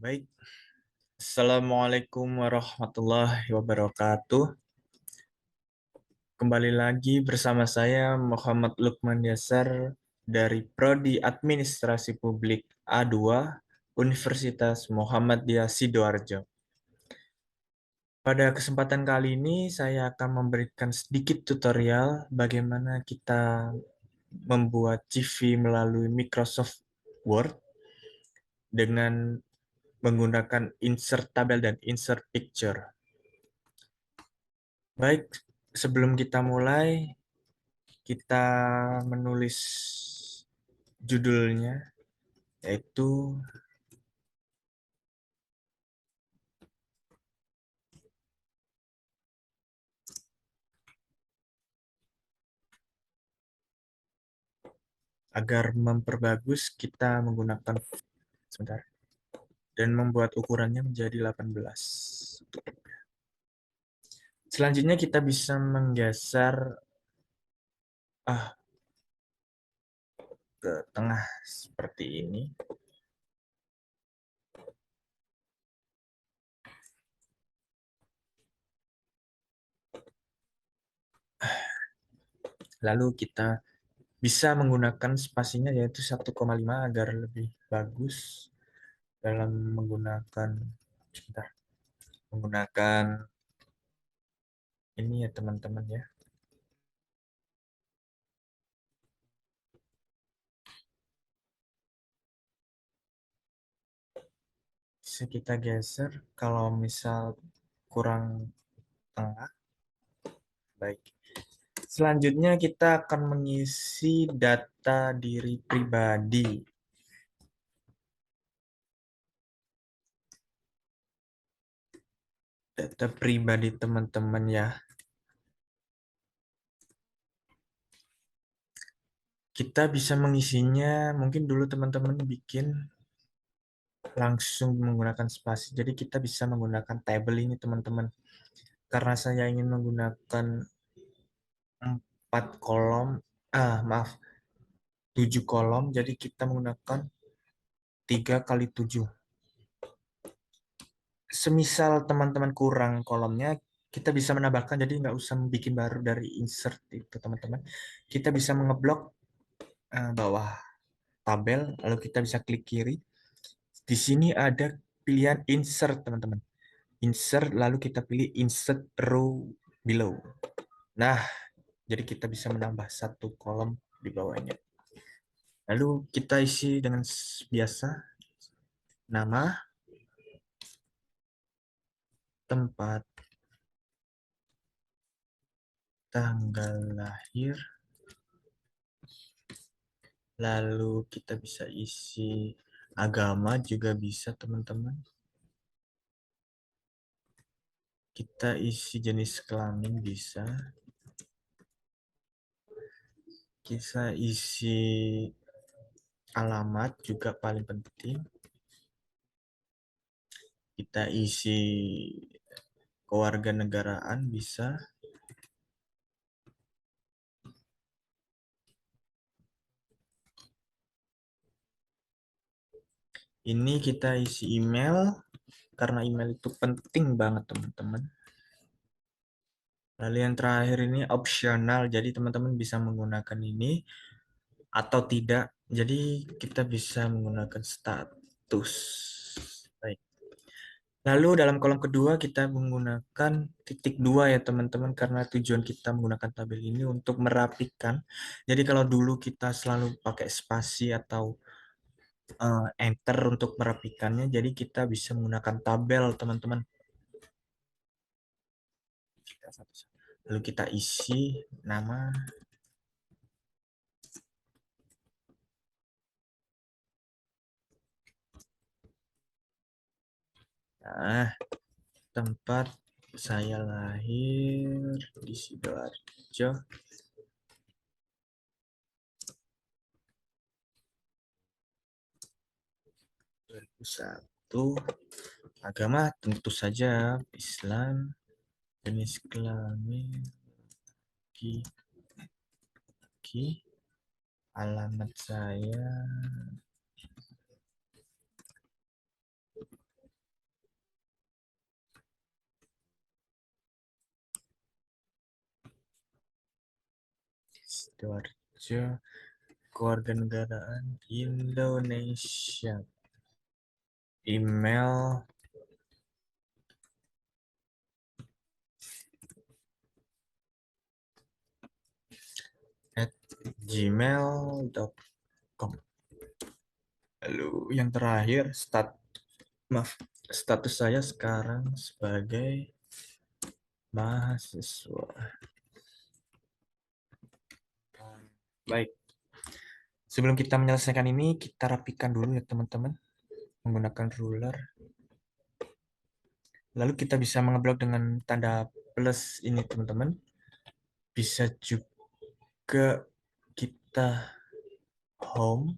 Baik. Assalamualaikum warahmatullahi wabarakatuh. Kembali lagi bersama saya Muhammad Lukman Yasar dari Prodi Administrasi Publik A2 Universitas Muhammadiyah Sidoarjo. Pada kesempatan kali ini saya akan memberikan sedikit tutorial bagaimana kita membuat CV melalui Microsoft Word dengan menggunakan insert tabel dan insert picture. Baik, sebelum kita mulai, kita menulis judulnya, yaitu agar memperbagus kita menggunakan sebentar dan membuat ukurannya menjadi 18. Selanjutnya kita bisa menggeser ke tengah seperti ini. Lalu kita bisa menggunakan spasinya yaitu 1,5 agar lebih bagus dalam menggunakan sebentar, menggunakan ini ya teman-teman ya. Bisa kita geser kalau misal kurang tengah. Baik. Selanjutnya kita akan mengisi data diri pribadi. Data pribadi teman-teman ya. Kita bisa mengisinya, mungkin dulu teman-teman bikin langsung menggunakan spasi. Jadi kita bisa menggunakan table ini teman-teman. Karena saya ingin menggunakan 4 kolom, maaf, 7 kolom, jadi kita menggunakan 3 kali 7. Semisal teman-teman kurang kolomnya, kita bisa menambahkan, jadi nggak usah bikin baru dari insert itu teman-teman. Kita bisa mengeblok bawah tabel, lalu kita bisa klik kiri. Di sini ada pilihan insert teman-teman. Insert, lalu kita pilih insert row below. Nah, jadi kita bisa menambah satu kolom di bawahnya. Lalu kita isi dengan biasa, nama, tempat, tanggal lahir, lalu kita bisa isi agama juga bisa teman-teman. Kita isi jenis kelamin bisa. Kita isi alamat juga paling penting. Kita isi kewarganegaraan bisa. Ini kita isi email, karena email itu penting banget teman-teman. Lalu yang terakhir ini opsional, jadi teman-teman bisa menggunakan ini atau tidak. Jadi kita bisa menggunakan status. Baik. Lalu dalam kolom kedua kita menggunakan titik dua ya teman-teman, karena tujuan kita menggunakan tabel ini untuk merapikan. Jadi kalau dulu kita selalu pakai spasi atau enter untuk merapikannya, jadi kita bisa menggunakan tabel teman-teman. Lalu kita isi nama, nah, tempat saya lahir di Sidoarjo, 2001. Agama tentu saja Islam, jenis kelamin laki-laki, alamat saya Sidoarjo, Kewarganegaraan Indonesia. Email at gmail.com. Lalu yang terakhir, status saya sekarang sebagai mahasiswa. Baik, sebelum kita menyelesaikan ini, kita rapikan dulu ya teman-teman, menggunakan ruler. Lalu kita bisa mengeblok dengan tanda plus ini teman-teman. Bisa juga kita home,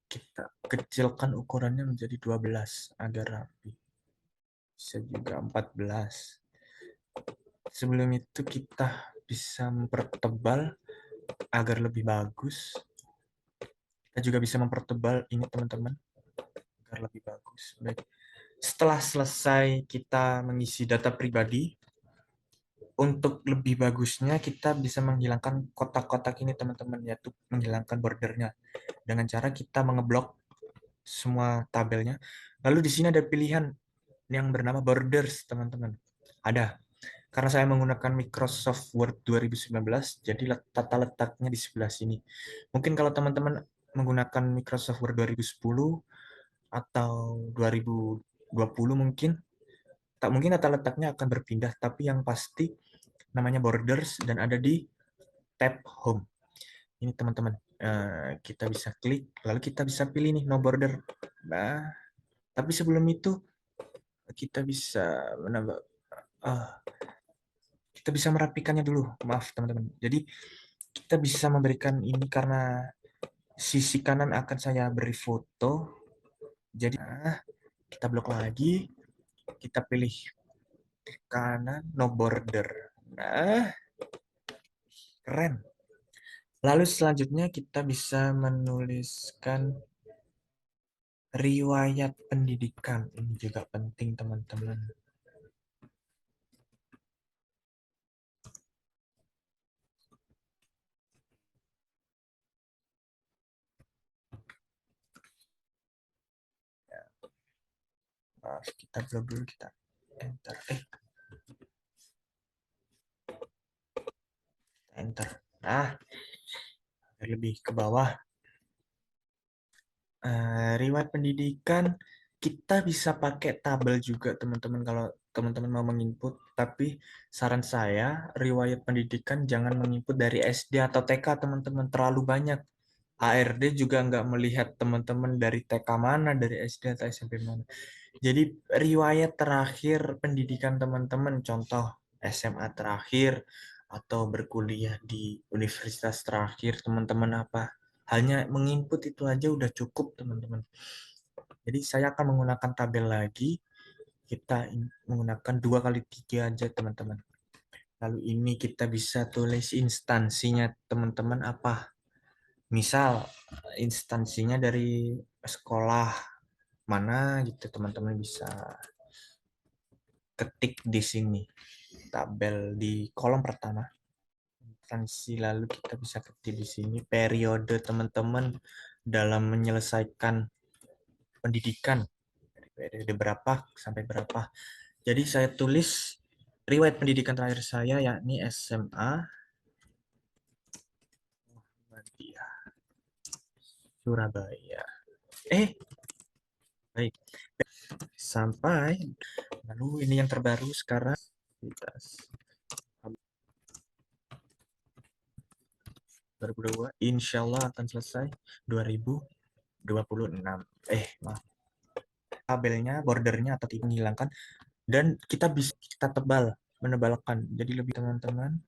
kita kecilkan ukurannya menjadi 12 agar rapi. Bisa juga 14. Sebelum itu kita bisa mempertebal agar lebih bagus. Kita juga bisa mempertebal ini teman-teman agar lebih bagus. Baik. Setelah selesai kita mengisi data pribadi, untuk lebih bagusnya kita bisa menghilangkan kotak-kotak ini teman-teman, yaitu menghilangkan bordernya dengan cara kita mengeblok semua tabelnya. Lalu di sini ada pilihan yang bernama borders teman-teman. Ada. Karena saya menggunakan Microsoft Word 2019, jadi tata letaknya di sebelah sini. Mungkin kalau teman-teman menggunakan Microsoft Word 2010 atau 2020 mungkin, tak mungkin tata letaknya akan berpindah, tapi yang pasti namanya borders dan ada di tab home. Ini teman-teman, kita bisa klik, lalu kita bisa pilih nih no border. Nah, tapi sebelum itu kita bisa menambah, kita bisa merapikannya dulu. Maaf teman-teman. Jadi kita bisa memberikan ini karena sisi kanan akan saya beri foto. Jadi kita blok lagi, kita pilih kanan no border. Nah, keren. Lalu selanjutnya kita bisa menuliskan riwayat pendidikan. Ini juga penting teman-teman. Maaf, kita blok dulu, kita enter. Enter. Nah, lebih ke bawah. Riwayat pendidikan kita bisa pakai tabel juga teman-teman kalau teman-teman mau menginput, tapi saran saya riwayat pendidikan jangan menginput dari SD atau TK teman-teman, terlalu banyak. HRD juga nggak melihat teman-teman dari TK mana, dari SD atau SMP mana. Jadi riwayat terakhir pendidikan teman-teman, contoh SMA terakhir atau berkuliah di universitas terakhir teman-teman apa. Hanya menginput itu aja udah cukup teman-teman. Jadi saya akan menggunakan tabel lagi. Kita menggunakan 2 kali 3 aja teman-teman. Lalu ini kita bisa tulis instansinya teman-teman apa. Misal instansinya dari sekolah mana gitu teman-teman bisa ketik di sini tabel di kolom pertama instansi, lalu kita bisa ketik di sini periode teman-teman dalam menyelesaikan pendidikan dari periode berapa sampai berapa. Jadi saya tulis riwayat pendidikan terakhir saya yakni SMA Muhammadiyah Surabaya. Baik, sampai lalu ini yang terbaru sekarang 2022 insya Allah akan selesai 2026. Maaf, tabelnya bordernya atau tidak menghilangkan dan kita bisa kita tebal menebalkan jadi lebih teman-teman.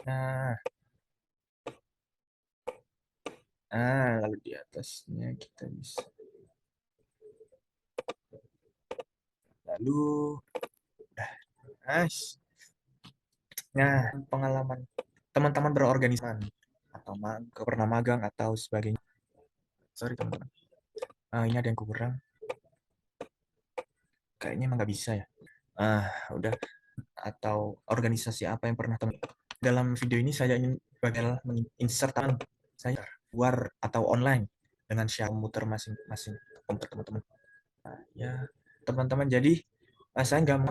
Nah, lalu di atasnya kita bisa lalu nice. Nah, pengalaman teman-teman berorganisasi atau pernah magang atau sebagainya. Sorry teman-teman. Ini ada yang kurang. Kayaknya emang nggak bisa ya. Udah. atau organisasi apa yang pernah teman. Dalam video ini saya ingin bagaimana menginsert saya luar atau online dengan share komputer masing-masing komputer teman-teman. Nah, ya teman-teman, jadi saya nggak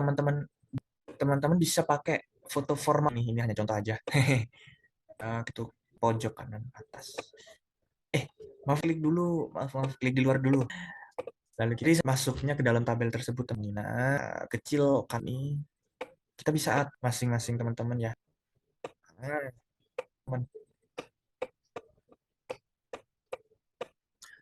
teman-teman bisa pakai foto formal nih, ini hanya contoh aja. Itu pojok kanan atas. Maaf klik dulu, maaf klik di luar dulu. Lalu kita masuknya ke dalam tabel tersebut, teman. Nah, kecil kami kita bisa add masing-masing teman-teman ya. Nah, teman.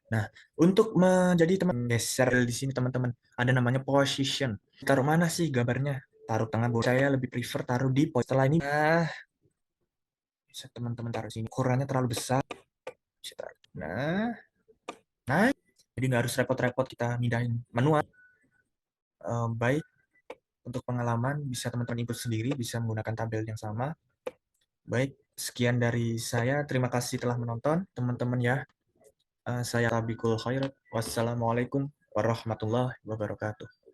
Nah, untuk menjadi teman geser di sini teman-teman, ada namanya position. Taruh mana sih gambarnya? Taruh tengah bawah. Saya lebih prefer taruh di pojok. Setelah ini, bisa teman-teman taruh sini. Ukurannya terlalu besar. Bisa taruh. Nah, jadi nggak harus repot-repot kita mindahin manual. Baik, untuk pengalaman bisa teman-teman input sendiri, bisa menggunakan tabel yang sama. Baik, sekian dari saya. Terima kasih telah menonton, teman-teman ya. Saya Tabikul Khairat. Wassalamualaikum warahmatullahi wabarakatuh.